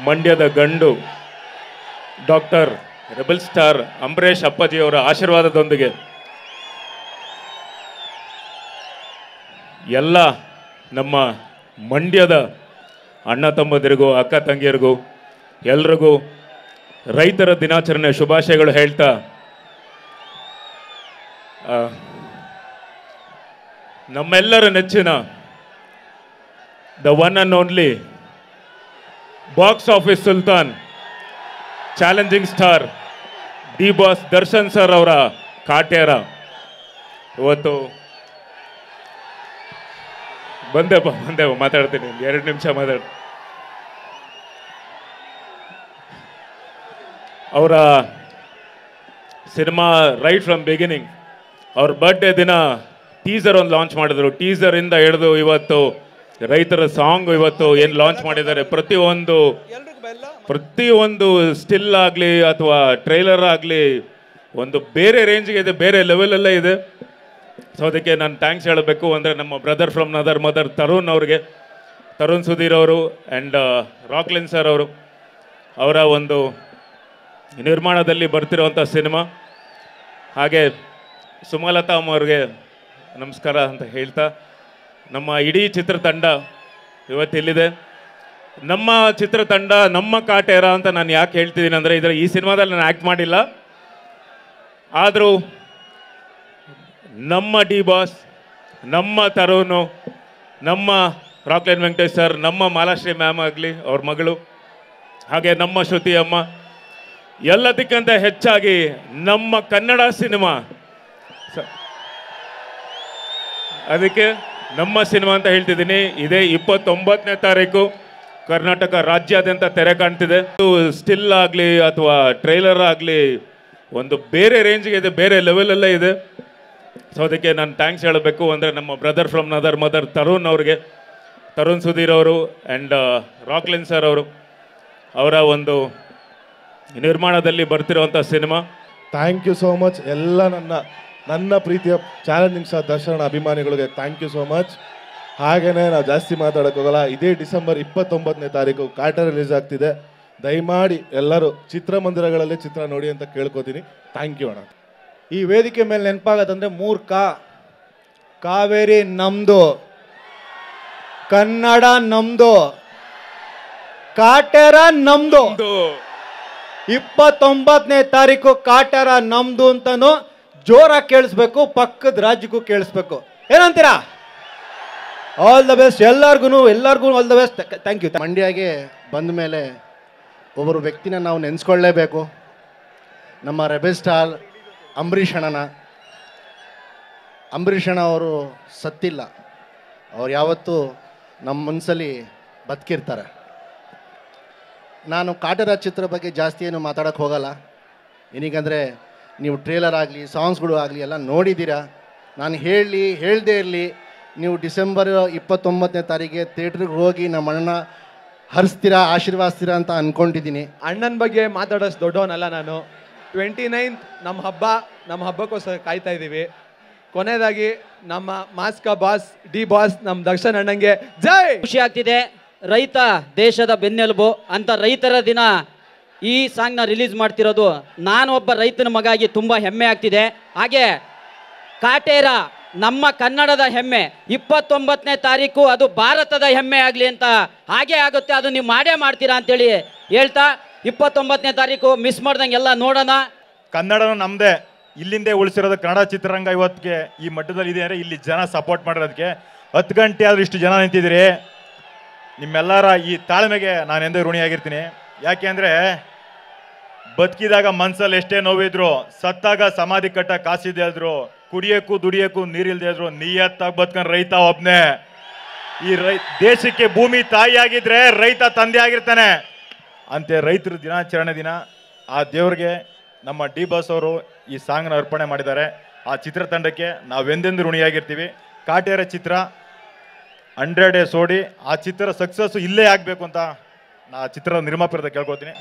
ಮಂಡ್ಯದ ಗಂಡು doctor rebel star Ambareesh ಅಪ್ಪಾಜಿಯವರ ಆಶೀರ್ವಾದದೊಂದಿಗೆ ಎಲ್ಲ ನಮ್ಮ ಮಂಡ್ಯದ ಅಣ್ಣ ತಮ್ಮಂದಿರಿಗೂ ಅಕ್ಕ ತಂಗಿಯರಿಗೂ ಎಲ್ರಿಗೂ ರೈತರ ದಿನಾಚರಣೆ ಶುಭಾಶಯಗಳು ಹೇಳ್ತಾ ನಮ್ಮೆಲ್ಲರ ನೆಚ್ಚಿನ the one and only box office Sultan challenging star D boss Darshan sir ಅವರ ಕಾಟೇರ ಇವತ್ತು ಬಂದೆ ಮಾತಾಡ್ತೀನಿ 2 ನಿಮಿಷ ಅವರ ಸಿನಿಮಾ ರೈಟ್ ಫ್ರಮ್ ಬಿಗಿನಿಂಗ್ ಅವ್ರ ಬರ್ಡೇ ದಿನ ಟೀಸರ್ ಒಂದು ಲಾಂಚ್ ಮಾಡಿದ್ರು. ಟೀಸರಿಂದ ಹಿಡಿದು ಇವತ್ತು ರೈತರ ಸಾಂಗ್ ಇವತ್ತು ಏನು ಲಾಂಚ್ ಮಾಡಿದ್ದಾರೆ, ಪ್ರತಿಯೊಂದು ಸ್ಟಿಲ್ ಆಗಲಿ ಅಥವಾ ಟ್ರೈಲರ್ ಆಗಲಿ ಒಂದು ಬೇರೆ ರೇಂಜ್ಗೆ ಇದೆ, ಬೇರೆ ಲೆವೆಲಲ್ಲೇ ಇದೆ. ಸೊ ಅದಕ್ಕೆ ನಾನು ಥ್ಯಾಂಕ್ಸ್ ಹೇಳಬೇಕು. ಅಂದರೆ ನಮ್ಮ brother from another mother Tarun Sudhir ಅವರು ಆ್ಯಂಡ್ ರಾಕ್ಲಿನ್ ಸರ್ ಅವರು ಅವರ ಒಂದು ನಿರ್ಮಾಣದಲ್ಲಿ ಬರ್ತಿರೋವಂಥ ಸಿನಿಮಾ. ಹಾಗೆ ಸುಮಲತಾ ಅವ್ರಿಗೆ ನಮಸ್ಕಾರ ಅಂತ ಹೇಳ್ತಾ, ನಮ್ಮ ಇಡೀ ಚಿತ್ರತಂಡ ಇವತ್ತಿಲ್ಲಿದೆ. ನಮ್ಮ ಚಿತ್ರತಂಡ ನಮ್ಮ ಕಾಟೇರ ಅಂತ ನಾನು ಯಾಕೆ ಹೇಳ್ತಿದ್ದೀನಿ ಅಂದರೆ, ಈ ಸಿನಿಮಾದಲ್ಲಿ ನಾನು ಆ್ಯಕ್ಟ್ ಮಾಡಿಲ್ಲ, ಆದರೂ ನಮ್ಮ ಡಿ ಬಾಸ್, ನಮ್ಮ ತರುಣು, ನಮ್ಮ ರಾಕ್ಲೈನ್ ವೆಂಕಟೇಶ್ ಸರ್, ನಮ್ಮ ಮಾಲಾಶ್ರೀ ಮ್ಯಾಮ್ ಆಗಲಿ ಅವ್ರ ಮಗಳು, ಹಾಗೆ ನಮ್ಮ ಶ್ರುತಿ ಅಮ್ಮ, ಎಲ್ಲದಕ್ಕಿಂತ ಹೆಚ್ಚಾಗಿ ನಮ್ಮ ಕನ್ನಡ ಸಿನಿಮಾ. ಅದಕ್ಕೆ ನಮ್ಮ ಸಿನಿಮಾ ಅಂತ ಹೇಳ್ತಿದ್ದೀನಿ. ಇದೇ 29ನೇ ತಾರೀಕು ಕರ್ನಾಟಕ ರಾಜ್ಯಾದ್ಯಂತ ತೆರೆ ಕಾಣ್ತಿದೆ. ಸ್ಟಿಲ್ ಆಗಲಿ ಅಥವಾ ಟ್ರೈಲರ್ ಆಗಲಿ ಒಂದು ಬೇರೆ ರೇಂಜ್ಗೆ ಇದೆ, ಬೇರೆ ಲೆವೆಲಲ್ಲೇ ಇದೆ. ಸೊ ಅದಕ್ಕೆ ನಾನು ಥ್ಯಾಂಕ್ಸ್ ಹೇಳಬೇಕು. ಅಂದರೆ ನಮ್ಮ brother from another mother Tarun Sudhir ಅವರು ಆ್ಯಂಡ್ ರಾಕ್ಲಿನ್ ಸರ್ ಅವರು ಅವರ ಒಂದು ನಿರ್ಮಾಣದಲ್ಲಿ ಬರ್ತಿರೋವಂಥ cinema. Thank you so much ಎಲ್ಲ ನನ್ನ ಪ್ರೀತಿಯ ಚಾಲೆಂಜಿಂಗ್ ಸ್ಟಾರ್ ದರ್ಶನ ಅಭಿಮಾನಿಗಳಿಗೆ ಥ್ಯಾಂಕ್ ಯು ಸೋ ಮಚ್. ಹಾಗೆಯೇ ನಾವು ಜಾಸ್ತಿ ಮಾತಾಡೋಕ್ಕೋಗಲ್ಲ. ಇದೇ ಡಿಸೆಂಬರ್ 29ನೇ ತಾರೀಕು ಕಾಟೇರ ರಿಲೀಸ್ ಆಗ್ತಿದೆ. ದಯಮಾಡಿ ಎಲ್ಲರೂ ಚಿತ್ರಮಂದಿರಗಳಲ್ಲಿ ಚಿತ್ರ ನೋಡಿ ಅಂತ ಕೇಳ್ಕೊತೀನಿ. ಥ್ಯಾಂಕ್ ಯು ಅಣ್ಣ. ಈ ವೇದಿಕೆ ಮೇಲೆ ನೆನಪಾಗತ್ತಂದ್ರೆ 3 ಕಾವೇರಿ ನಮ್ದು, ಕನ್ನಡ ನಮ್ದು, ಕಾಟೇರ ನಮ್ದು. 29ನೇ ತಾರೀಕು ಕಾಟೇರ ನಮ್ದು ಅಂತಾನು ಜೋರಾಗಿ ಕೇಳಿಸ್ಬೇಕು, ಪಕ್ಕದ ರಾಜ್ಯಕ್ಕೂ ಕೇಳಿಸ್ಬೇಕು. ಏನಂತೀರಾ? ಆಲ್ ದ ಬೆಸ್ಟ್ ಎಲ್ಲರಿಗೂ all the best. Thank you. ಮಂಡ್ಯಗೆ ಬಂದ ಮೇಲೆ ಒಬ್ಬರು ವ್ಯಕ್ತಿನ ನಾವು ನೆನೆಸ್ಕೊಳ್ಳೇಬೇಕು. ನಮ್ಮ ರೆಬೆಲ್ ಸ್ಟಾರ್ ಅಂಬರೀಷ್ ಅಣ್ಣ ಅವರು ಸತ್ತಿಲ್ಲ, ಅವ್ರು ಯಾವತ್ತೂ ನಮ್ಮ ಮನಸ್ಸಲ್ಲಿ ಬದುಕಿರ್ತಾರೆ. ನಾನು ಕಾಟೇರ ಚಿತ್ರ ಬಗ್ಗೆ ಜಾಸ್ತಿ ಏನು ಮಾತಾಡೋಕ್ಕೆ ಹೋಗಲ್ಲ. ಏನೀಗಂದರೆ ನೀವು ಟ್ರೇಲರ್ ಆಗಲಿ ಸಾಂಗ್ಸ್ಗಳು ಆಗಲಿ ಎಲ್ಲ ನೋಡಿದ್ದೀರಾ. ನಾನು ಹೇಳದೇ ಇರಲಿ, ನೀವು ಡಿಸೆಂಬರ್ 29ನೇ ತಾರೀಕಿಗೆ ಥಿಯೇಟ್ರಿಗೆ ಹೋಗಿ ನಮ್ಮ ಅಣ್ಣ ಹರಿಸ್ತೀರಾ, ಆಶೀರ್ವಾದಿಸ್ತೀರಾ ಅಂತ ಅಂದ್ಕೊಂಡಿದ್ದೀನಿ. ಅಣ್ಣನ ಬಗ್ಗೆ ಮಾತಾಡೋಷ್ಟು ದೊಡ್ಡವನಲ್ಲ ನಾನು. 29th ನಮ್ಮ ಹಬ್ಬಕ್ಕೋಸ್ಕರ ಕಾಯ್ತಾ ಇದ್ದೀವಿ. ಕೊನೆಯದಾಗಿ ನಮ್ಮ ಮಾಸ್ಕ ಬಾಸ್ ಡಿ ಬಾಸ್ ನಮ್ಮ ದರ್ಶನ್ ಅಣ್ಣಂಗೆ ಜೈ. ಖುಷಿ ಆಗ್ತಿದೆ. ರೈತ ದೇಶದ ಬೆನ್ನೆಲುಬು ಅಂತ ರೈತರ ದಿನ ಈ ಸಾಂಗ್ನ ರಿಲೀಸ್ ಮಾಡ್ತಿರೋದು ನಾನು ಒಬ್ಬ ರೈತನ ಮಗಾಗಿ ತುಂಬ ಹೆಮ್ಮೆ ಆಗ್ತಿದೆ. ಹಾಗೆ ಕಾಟೇರ ನಮ್ಮ ಕನ್ನಡದ ಹೆಮ್ಮೆ. 29ನೇ ತಾರೀಕು ಅದು ಭಾರತದ ಹೆಮ್ಮೆ ಆಗಲಿ ಅಂತ ಹಾಗೆ ಆಗುತ್ತೆ, ಅದು ನೀವು ಮಾಡೇ ಮಾಡ್ತೀರಾ ಅಂತೇಳಿ ಹೇಳ್ತಾ 29ನೇ ತಾರೀಕು ಮಿಸ್ ಮಾಡ್ದಂಗೆ ಎಲ್ಲ ನೋಡೋಣ. ಕನ್ನಡನೂ ನಮ್ಮದೇ, ಇಲ್ಲಿಂದೇ ಉಳಿಸಿರೋದು ಕನ್ನಡ ಚಿತ್ರರಂಗ ಇವತ್ತಿಗೆ ಈ ಮಟ್ಟದಲ್ಲಿ ಇದೆ ಅಂದರೆ ಇಲ್ಲಿ ಜನ ಸಪೋರ್ಟ್ ಮಾಡಿರೋದಕ್ಕೆ. 10 ಗಂಟೆ ಆದರೂ ಇಷ್ಟು ಜನ ನಿಂತಿದ್ದೀರಿ. ನಿಮ್ಮೆಲ್ಲರ ಈ ತಾಳ್ಮೆಗೆ ನಾನು ಎಂದೇ ಋಣಿಯಾಗಿರ್ತೀನಿ. ಯಾಕೆ ಅಂದರೆ ಬದುಕಿದಾಗ ಮನ್ಸಲ್ಲಿ ಎಷ್ಟೇ ನೋವಿದ್ರು, ಸತ್ತಾಗ ಸಮಾಧಿ ಕಟ್ಟ ಕಾಸಿದೆ ಇದ್ರು, ಕುಡಿಯೋಕ್ಕೂ ದುಡಿಯೋಕ್ಕೂ ನೀರಿಲ್ದೇ ಇದ್ರು, ನಿಯತ್ತಾಗಿ ಬದುಕೊಂಡು ರೈತ ಒಬ್ಬನೇ. ಈ ದೇಶಕ್ಕೆ ಭೂಮಿ ತಾಯಿ ಆಗಿದ್ರೆ ರೈತ ತಂದೆ ಆಗಿರ್ತಾನೆ. ಅಂತೆ ರೈತರ ದಿನಾಚರಣೆ ದಿನ ಆ ದೇವ್ರಿಗೆ ನಮ್ಮ ಡಿ ಬಾಸ್ ಅವರು ಈ ಸಾಂಗ್ನ ಅರ್ಪಣೆ ಮಾಡಿದ್ದಾರೆ. ಆ ಚಿತ್ರತಂಡಕ್ಕೆ ನಾವೆಂದೆಂದು ಋಣಿಯಾಗಿರ್ತೀವಿ. ಕಾಟೇರ ಚಿತ್ರ 100 ಡೇಸ್ ಓಡಿ ಆ ಚಿತ್ರ ಸಕ್ಸಸ್ ಇಲ್ಲೇ ಆಗಬೇಕು ಅಂತ ನಾ ಚಿತ್ರದ ನಿರ್ಮಾಪಕರ ಕೇಳ್ಕೊತೀನಿ.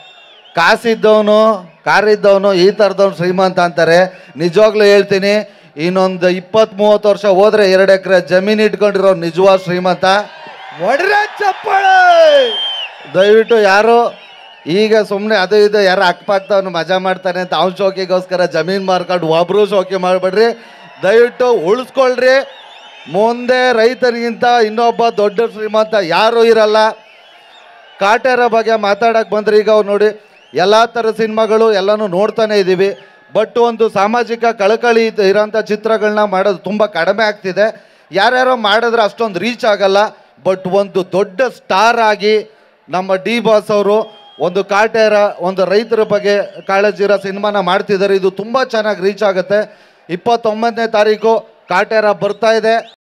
ಕಾರಿದ್ದವನು ಈ ಥರದವನು ಶ್ರೀಮಂತ ಅಂತಾರೆ. ನಿಜವಾಗ್ಲೂ ಹೇಳ್ತೀನಿ, ಇನ್ನೊಂದು 20-30 ವರ್ಷ ಹೋದ್ರೆ 2 ಎಕರೆ ಜಮೀನು ಇಟ್ಕೊಂಡಿರೋ ನಿಜವಾದ ಶ್ರೀಮಂತ. ಒಡ್ರೆ ಚಪ್ಪಾಳೆ. ದಯವಿಟ್ಟು ಯಾರು ಈಗ ಸುಮ್ಮನೆ ಅದು ಇದು ಯಾರು ಅಕ್ಕಪಕ್ಕದವ್ನು ಮಜಾ ಮಾಡ್ತಾನೆ ಅಂತ ಅವ್ನ ಶೋಕಿಗೋಸ್ಕರ ಜಮೀನು ಮಾರ್ಕೊಂಡು ಒಬ್ರು ಶೋಕಿ ಮಾಡಬೇಡ್ರಿ, ದಯವಿಟ್ಟು ಉಳಿಸ್ಕೊಳ್ರಿ. ಮುಂದೆ ರೈತರಿಗಿಂತ ಇನ್ನೊಬ್ಬ ದೊಡ್ಡ ಶ್ರೀಮಂತ ಯಾರೂ ಇರಲ್ಲ. ಕಾಟೇರ ಬಗ್ಗೆ ಮಾತಾಡಕ್ಕೆ ಬಂದ್ರೆ ಈಗ ಅವ್ರು ನೋಡಿ ಎಲ್ಲ ಥರ ಸಿನಿಮಾಗಳು ಎಲ್ಲನೂ ನೋಡ್ತಾನೆ ಇದ್ದೀವಿ. ಬಟ್ ಒಂದು ಸಾಮಾಜಿಕ ಕಳಕಳಿ ಇರೋಂಥ ಚಿತ್ರಗಳನ್ನ ಮಾಡೋದು ತುಂಬ ಕಡಿಮೆ ಆಗ್ತಿದೆ. ಯಾರ್ಯಾರೋ ಮಾಡಿದ್ರೆ ಅಷ್ಟೊಂದು ರೀಚ್ ಆಗಲ್ಲ. ಬಟ್ ಒಂದು ದೊಡ್ಡ ಸ್ಟಾರ್ ಆಗಿ ನಮ್ಮ ಡಿ ಬಾಸ್ ಅವರು ಒಂದು ಕಾಟೇರ, ಒಂದು ರೈತರ ಬಗ್ಗೆ ಕಾಳಜಿ ಇರೋ ಸಿನಿಮಾನ ಮಾಡ್ತಿದ್ದಾರೆ. ಇದು ತುಂಬ ಚೆನ್ನಾಗಿ ರೀಚ್ ಆಗುತ್ತೆ. 29ನೇ ತಾರೀಕು ಕಾಟೇರ ಬರ್ತಾ ಇದೆ.